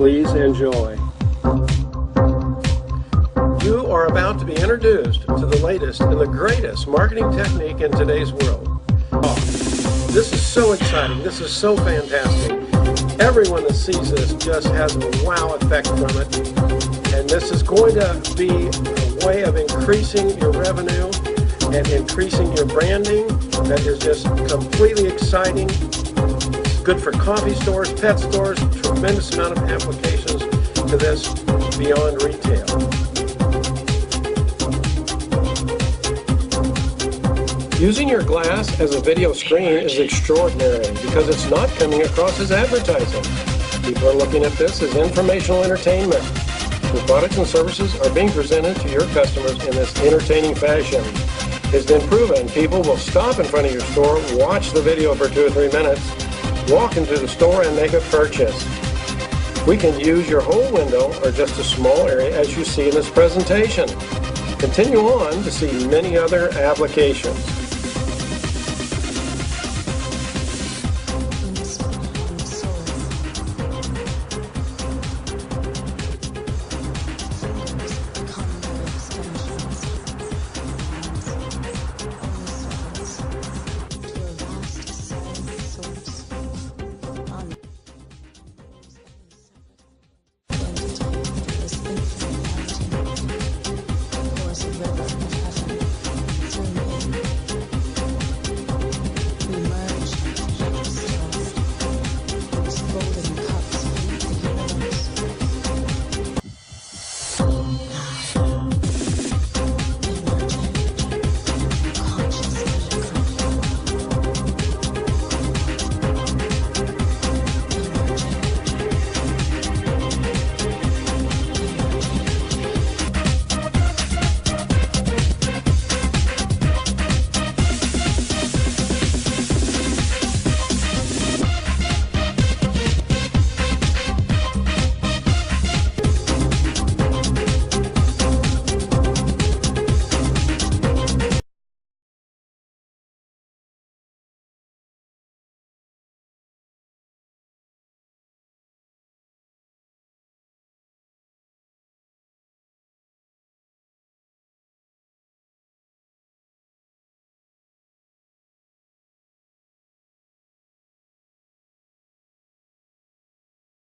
Please enjoy. You are about to be introduced to the latest and the greatest marketing technique in today's world. Oh, this is so exciting. This is so fantastic. Everyone that sees this just has a wow effect from it. And this is going to be a way of increasing your revenue and increasing your branding that is just completely exciting. It's good for coffee stores, pet stores, tremendous amount of applications to this beyond retail. Using your glass as a video screen is extraordinary because it's not coming across as advertising. People are looking at this as informational entertainment. Your products and services are being presented to your customers in this entertaining fashion. It's been proven people will stop in front of your store, watch the video for 2 or 3 minutes, walk into the store and make a purchase. We can use your whole window or just a small area as you see in this presentation. Continue on to see many other applications.